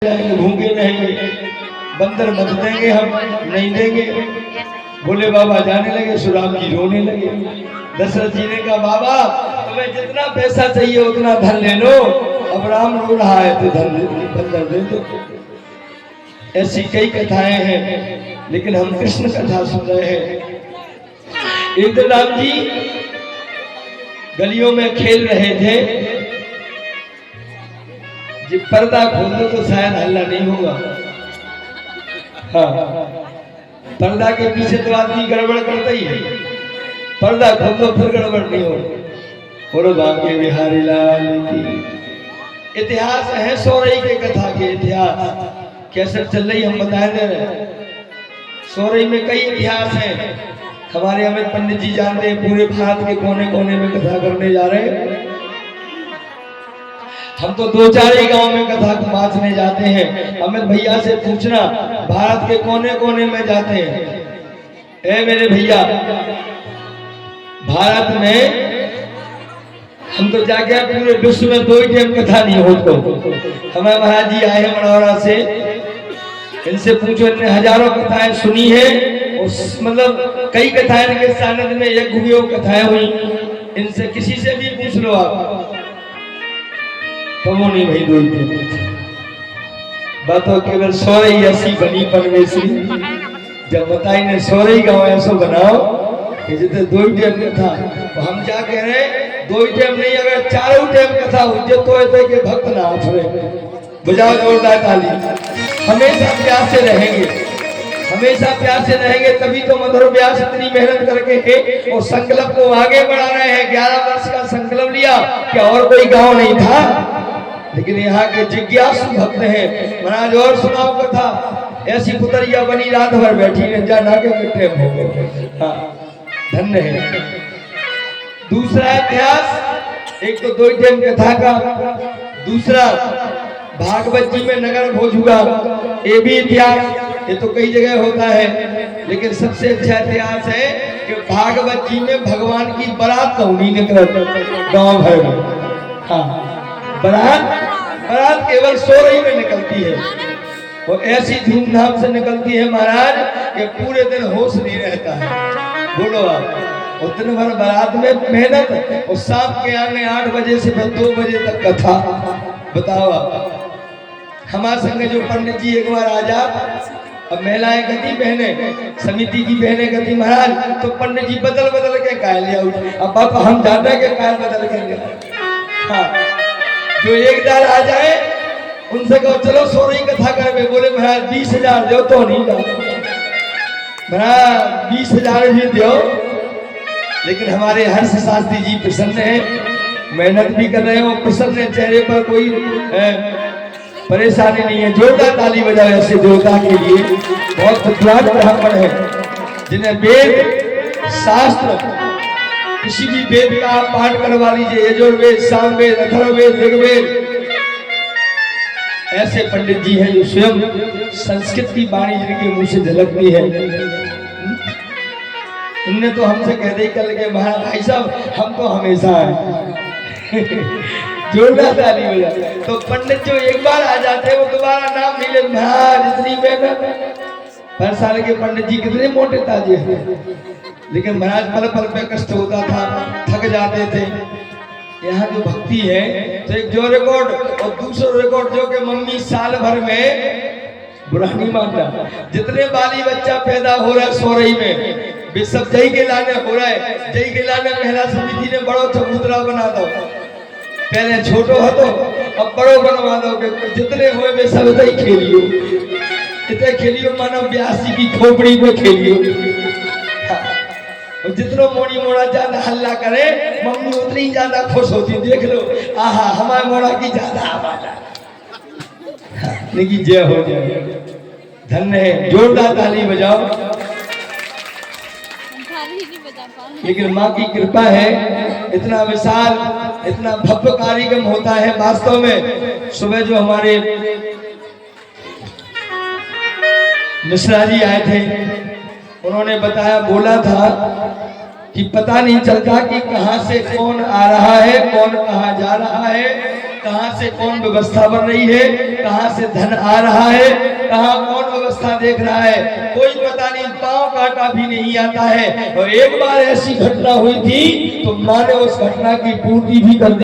भूखे रहेंगे, बंदर मत देंगे, हम नहीं देंगे। भोले बाबा जाने लगे, सुराम जी रोने लगे। दशरथ जी ने कहा, बाबा तुम्हें जितना पैसा चाहिए उतना धन ले लो, अब राम रो रहा है तो धन बंदर दे दो। ऐसी कई कथाएं हैं, लेकिन हम कृष्ण कथा सुन रहे हैं। एक दिन राम जी गलियों में खेल रहे थे, जब पर्दा खोल दो तो शायद हल्ला नहीं होगा। हाँ, पर्दा के पीछे तो आदमी गड़बड़ करता ही है, पर्दा खोल दो फिर गड़बड़ नहीं होगा। और बांके बिहारी लाल की इतिहास है, सोरई के कथा के इतिहास कैसे चल रही हम बता दे रहे। सोरई में कई इतिहास हैं, हमारे अमित पंडित जी जानते हैं, पूरे भारत के कोने कोने में कथा करने जा रहे हैं। हम तो दो चार ही गांव में कथा बांटने जाते हैं। अमित भैया से पूछना, भारत के कोने कोने में जाते हैं। ए मेरे भैया, भारत में हम तो जाके पूरे विश्व में दो ही टाइम कथा नहीं हो तो। हमारे महाराज जी आए हैं मनौरा से, इनसे पूछो, इनने हजारों कथाएं सुनी है, और मतलब कई कथाएं इनके सानिध्य में एक हुई कथाएं हुई। इनसे किसी से भी पूछ लो आप, कमो नहीं भाई दो बातों केवल सोरई ऐसी बनी परमेश्वरी। जब बताई ने सोरई गाँव ऐसा बनाओ कि जितने दो ही टाइम कथा, तो हम क्या कह रहे हैं, दो ही टाइम नहीं, अगर चारों टाइम कथा हो तो ऐसे के भक्त ना आफरे। बजाओ जोरदार ताली। हमेशा प्यार से रहेंगे, हमेशा प्यार से रहेंगे, तभी तो मधुर व्यास इतनी मेहनत करके है और संकल्प को आगे बढ़ा रहे हैं। 11 वर्ष का संकल्प लिया, क्या और कोई गांव नहीं था, लेकिन यहाँ के जिज्ञासु भक्त हैं। महाराज और सुनाओ कथा। ऐसी पुतरिया बनी, रात भर बैठी है, जाना के टाइम हो गए। हाँ, धन्य है। दूसरा इतिहास, एक तो दो टाइम कथा का, दूसरा भागवत जी में नगर भोज हुआ, ये भी इतिहास। ये तो कई जगह होता है, लेकिन सबसे अच्छा इतिहास है कि भागवत जी में भगवान की बारात कौनी निकल गांव भर में। हाँ, बारात केवल सोरई में निकलती है, और ऐसी धूमधाम से निकलती है महाराज कि पूरे दिन होश नहीं रहता है। बोलो आप, और दिन भर बारात में मेहनत, और शाम के आने 8 बजे से 2 बजे तक कथा। बताओ आप, हमारे संग जो पंडित जी एक बार आ जा, अब महिलाएं गति बहने समिति की बहने गति, महाराज तो पंडित जी बदल बदल के कायल लिया। अब बाप हम जाते के कायल बदल के। हाँ, जो एक दार आ जाए उनसे कहो चलो सोरई कथा करवे, बोले महाराज 20,000 दो तो नहीं जाओ। महाराज 20,000 भी दो, लेकिन हमारे हर्ष शास्त्री जी प्रसन्न है, मेहनत भी कर रहे हो, प्रसन्न है, चेहरे पर कोई परेशानी नहीं है। जोरदार ताली बजाओ ऐसे देवता के लिए। बहुत विद्वान ब्राह्मण है, जिन्हें वेद शास्त्र, किसी भी वेद का आप पाठ करवा लीजिए, यजुर्वेद, सामवेद, अथर्ववेद, ऋग्वेद। ऐसे पंडित जी हैं जो स्वयं संस्कृत की वाणी जिनके मुंह से झलकती है। उनने तो हमसे कह दी कल के, महाराज भाई साहब हम तो हमेशा हैं। जोरदार ताली हो जाती। तो पंडित जो एक बार आ जाते हैं वो दोबारा नाम नहीं लेते। महाराज इतनी मेहनत, हर साल के पंडित जी कितने मोटे ताजे हैं, लेकिन महाराज पल पल पे कष्ट होता था, थक जाते थे। यहाँ जो भक्ति है, तो एक जो रिकॉर्ड और दूसरा रिकॉर्ड जो कि मम्मी साल भर में बुरा नहीं मानना, जितने बाली बच्चा पैदा हो रहा है सोरई में, वे सब जय के लाने हो रहा है। जय के लाने महिला समिति ने बड़ो चबूतरा बना दो, पहले छोटो हो तो अब बड़ो बनवा दो, जितने हुए वे सब ही खेलियो, इतने खेलियो मानो ब्यासी की खोपड़ी में खेलियो। और जितना मोड़ी मोड़ा ज्यादा हल्ला करे, मम्मी उतनी ज्यादा खुश होती। देख लो, आहा हमारे मोड़ा की ज्यादा आवाज लेकिन जय हो जाए, धन्य है। जोरदार ताली बजाओ। लेकिन माँ की कृपा है, इतना विशाल, इतना भव्य कार्यक्रम होता है। वास्तव में सुबह जो हमारे मिश्रा जी आए थे, उन्होंने बताया, बोला था कि पता नहीं चलता कि कहां से कौन आ रहा है, कौन कहां जा रहा है। कहाँ से कौन व्यवस्था बन रही है, कहाँ से धन आ रहा है, कहाँ कौन व्यवस्था देख रहा है, कोई पता नहीं, पांव काटा भी नहीं आता है। और एक बार ऐसी घटना हुई थी तो माँ ने उस घटना की पूर्ति भी कर दी।